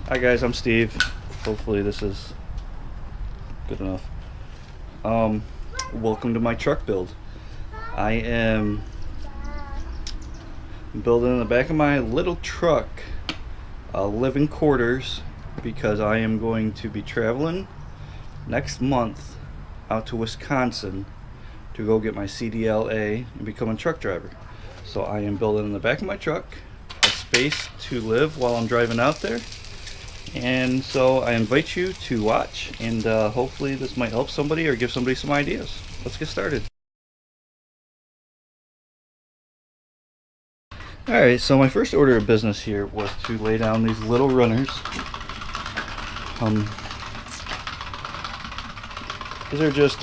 Hi guys, I'm Steve. Hopefully this is good enough. Welcome to my truck build. I am building in the back of my little truck living quarters because I am going to be traveling next month out to Wisconsin to go get my CDLA and become a truck driver. So I am building in the back of my truck a space to live while I'm driving out there. And so I invite you to watch, and hopefully this might help somebody or give somebody some ideas. Let's get started. Alright, so my first order of business here was to lay down these little runners. These are just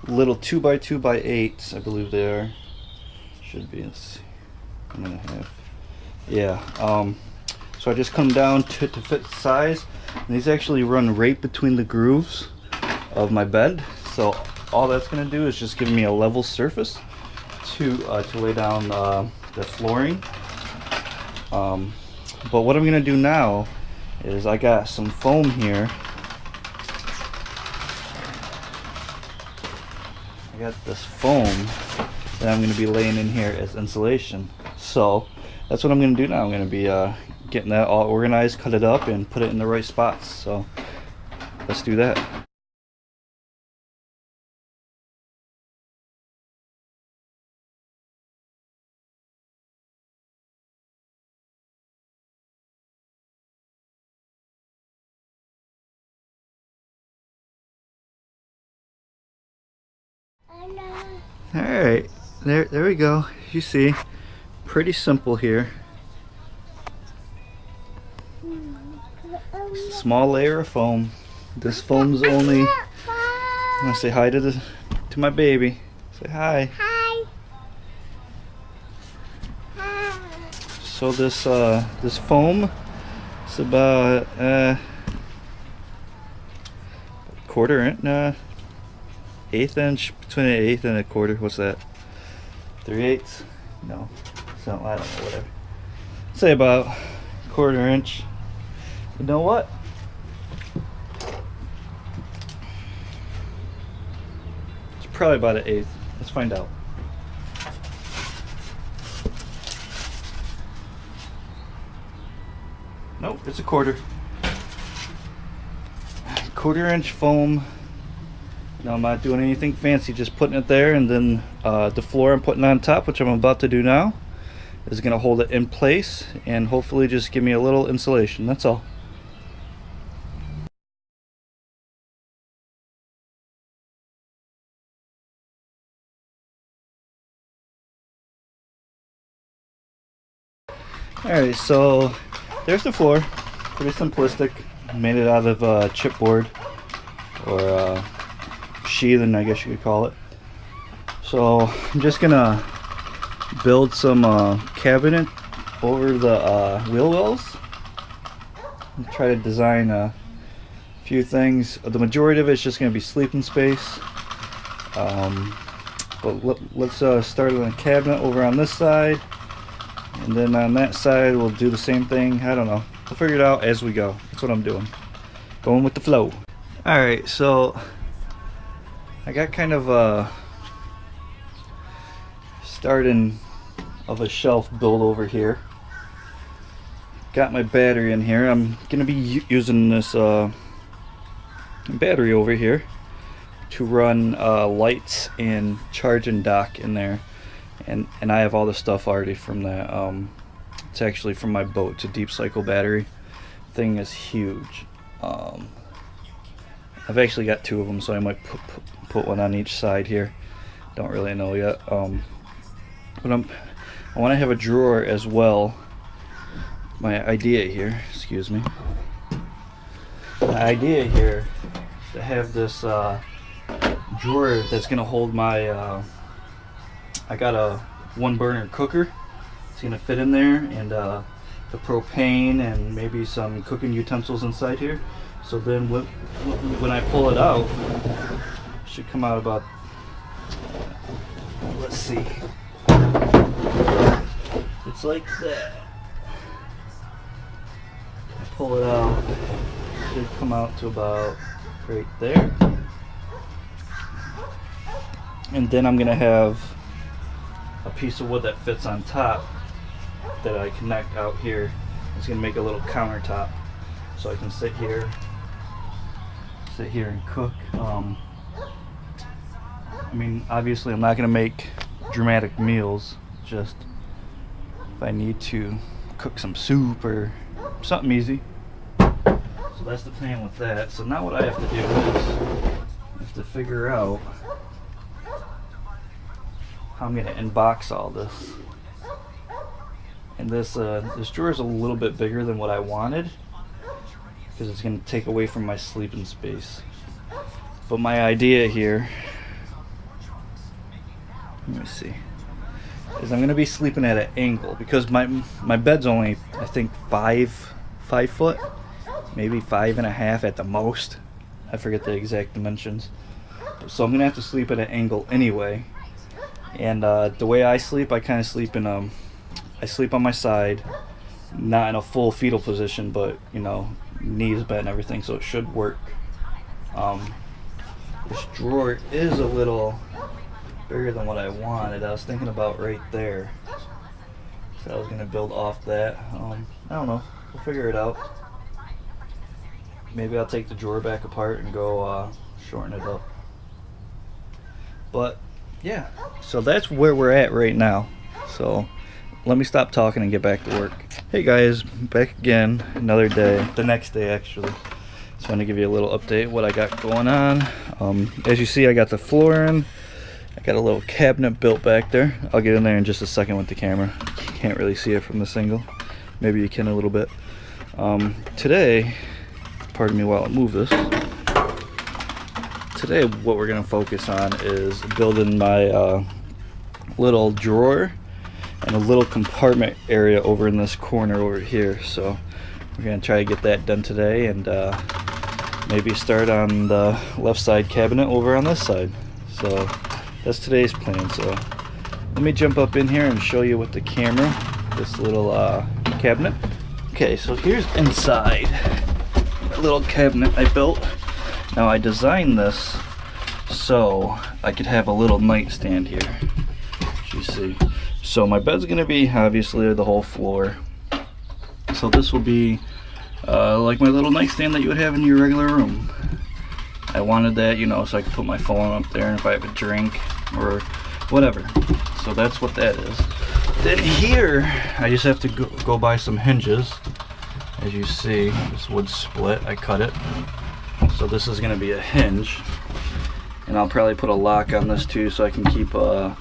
little 2x2x8s, I believe they are. Should be, let's see, 1.5. Yeah, so I just come down to fit the size, and these actually run right between the grooves of my bed. So all that's going to do is just give me a level surface to lay down the flooring. But what I'm going to do now is I got some foam here. I got this foam that I'm going to be laying in here as insulation. So that's what I'm going to do now. I'm going to be getting that all organized, cut it up, and put it in the right spots. So let's do that. Alright, there we go. You see, pretty simple here. Small layer of foam. This foam's only, I'm gonna say hi to my baby. Say hi. Hi. Hi. So this foam is about quarter inch, eighth inch, between an eighth and a quarter. What's that? 3/8? No, something, I don't know, whatever. Say about quarter inch. You know what? It's probably about an eighth. Let's find out. Nope, it's a quarter. Quarter-inch foam. No, I'm not doing anything fancy, just putting it there, and then the floor I'm putting on top, which I'm about to do now, is going to hold it in place and hopefully just give me a little insulation. That's all. Alright, so there's the floor. Pretty simplistic. Made it out of chipboard, or sheathing, I guess you could call it. So I'm just gonna build some cabinet over the wheel wells and try to design a few things. The majority of it's just gonna be sleeping space, but let's start with a cabinet over on this side, and then on that side we'll do the same thing. I don't know, we'll figure it out as we go. That's what I'm doing, going with the flow. Alright, so I got kind of a starting of a shelf build over here. Got my battery in here. I'm gonna be using this battery over here to run lights and charging dock in there, and I have all the stuff already from that. It's actually from my boat. It's a deep cycle battery. Thing is huge. I've actually got two of them, so I might put one on each side here. Don't really know yet. But I want to have a drawer as well. My idea here, excuse me. My idea here is to have this drawer that's gonna hold my. I got a 1-burner cooker. It's gonna fit in there, and the propane and maybe some cooking utensils inside here. So then when I pull it out, it should come out about, let's see, it's like that. pull it out, it should come out to about right there. And then I'm gonna have a piece of wood that fits on top that I connect out here. It's gonna make a little countertop, so I can sit here and cook. I mean, obviously I'm not gonna make dramatic meals, just if I need to cook some soup or something easy. So that's the plan with that. So now what I have to do is I have to figure out how I'm gonna unbox all this. And this drawer is a little bit bigger than what I wanted because it's gonna take away from my sleeping space. But my idea here, let me see, is I'm gonna be sleeping at an angle because my bed's only, I think, 5 foot, maybe 5.5 at the most. I forget the exact dimensions. So I'm gonna have to sleep at an angle anyway. And the way I sleep, I kind of sleep in I sleep on my side, not in a full fetal position, but you know, knees bent and everything, so it should work. This drawer is a little bigger than what I wanted. I was thinking about right there, so I was gonna build off that. I don't know, we'll figure it out. Maybe I'll take the drawer back apart and go shorten it up. But yeah, so that's where we're at right now. So let me stop talking and get back to work. Hey guys, back again, another day, the next day actually. Just want to give you a little update what I got going on. As you see, I got the floor in. I got a little cabinet built back there. I'll get in there in just a second with the camera. You can't really see it from this angle. Maybe you can a little bit. Today, pardon me while I move this. Today what we're going to focus on is building my little drawer and a little compartment area over in this corner over here. So we're going to try to get that done today and maybe start on the left side cabinet over on this side. So that's today's plan. So let me jump up in here and show you with the camera this little cabinet. Okay, so here's inside a little cabinet I built. Now I designed this so I could have a little nightstand here, as you see. So my bed's gonna be obviously the whole floor. So this will be like my little nightstand that you would have in your regular room. I wanted that, you know, so I could put my phone up there and if I have a drink or whatever. So that's what that is. Then here, I just have to go buy some hinges. As you see, this wood split, I cut it. So this is going to be a hinge, and I'll probably put a lock on this too so I can keep probably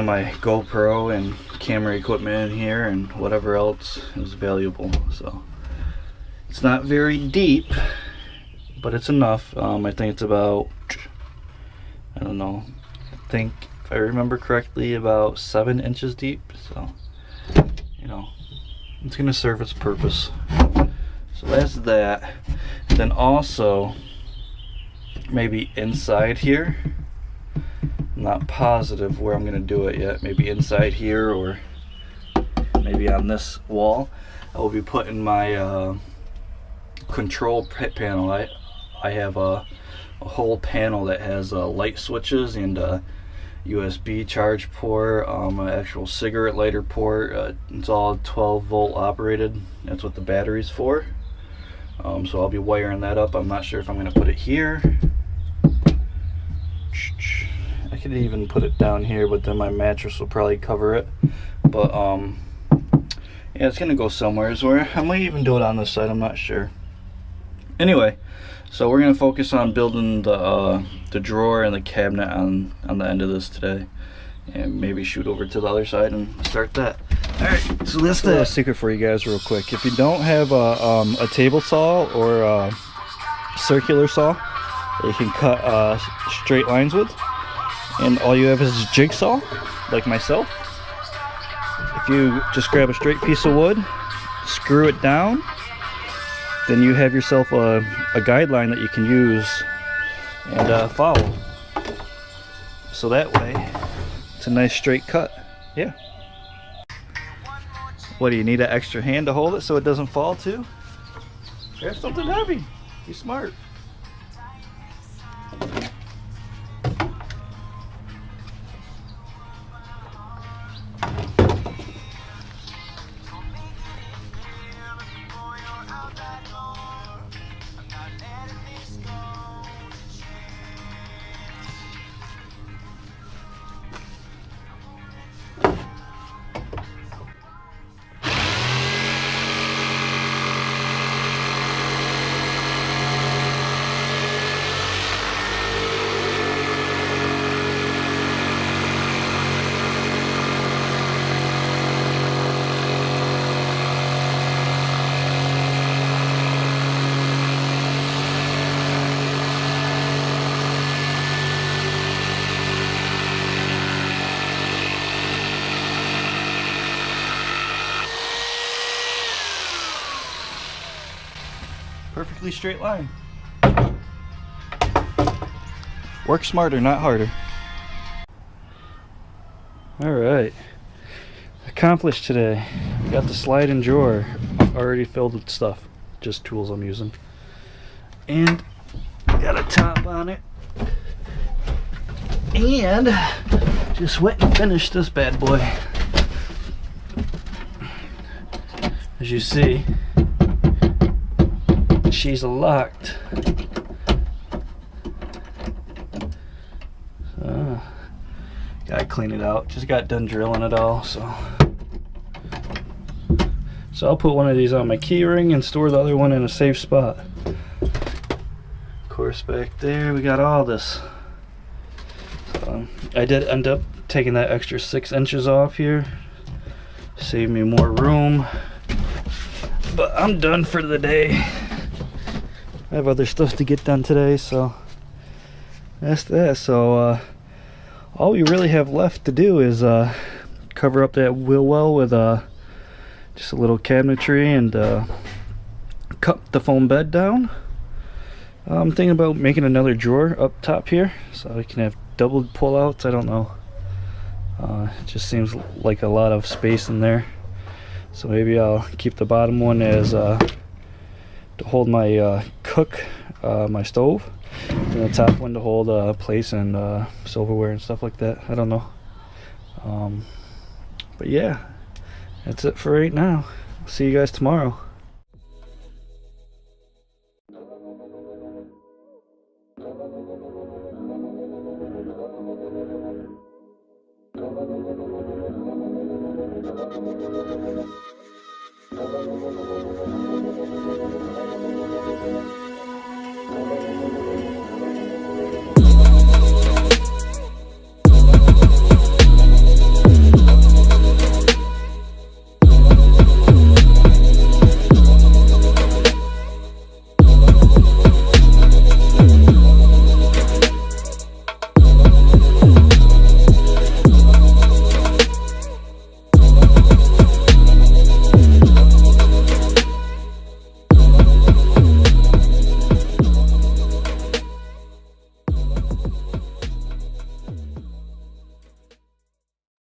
my GoPro and camera equipment in here and whatever else is valuable. So it's not very deep, but it's enough. I think it's about, I don't know, I think if I remember correctly, about 7 inches deep. So, you know, it's going to serve its purpose. So that's that. And then also maybe inside here, I'm not positive where I'm gonna do it yet. Maybe inside here or maybe on this wall. I will be putting my control panel. I have a whole panel that has light switches and a USB charge port, an actual cigarette lighter port. It's all 12 volt operated. That's what the battery's for. So I'll be wiring that up. I'm not sure if I'm going to put it here. I could even put it down here, but then my mattress will probably cover it. But yeah, it's going to go somewhere. Where I might even do it on this side. I'm not sure. Anyway, so we're going to focus on building the drawer and the cabinet on the end of this today, and maybe shoot over to the other side and start that. Alright, so that's the secret for you guys real quick. If you don't have a table saw or a circular saw that you can cut straight lines with, and all you have is a jigsaw, like myself, if you just grab a straight piece of wood, screw it down, then you have yourself a guideline that you can use and follow. So that way, it's a nice straight cut. Yeah. What, do you need an extra hand to hold it so it doesn't fall too? Grab something heavy. Be smart. Perfectly straight line. Work smarter, not harder. Alright. Accomplished today. Got the sliding drawer already filled with stuff. Just tools I'm using. And got a top on it. And just went and finished this bad boy. As you see, she's locked. So, gotta clean it out. Just got done drilling it all, so I'll put one of these on my key ring and store the other one in a safe spot. Of course, back there we got all this. So, I did end up taking that extra 6 inches off here. Save me more room. But I'm done for the day. I have other stuff to get done today, so that's that. So all we really have left to do is cover up that wheel well with just a little cabinetry and cut the foam bed down. I'm thinking about making another drawer up top here so I can have double pull-outs. I don't know. It just seems like a lot of space in there. So maybe I'll keep the bottom one as to hold my cook, my stove, and the top one to hold plates and silverware and stuff like that. I don't know. But yeah, that's it for right now. See you guys tomorrow.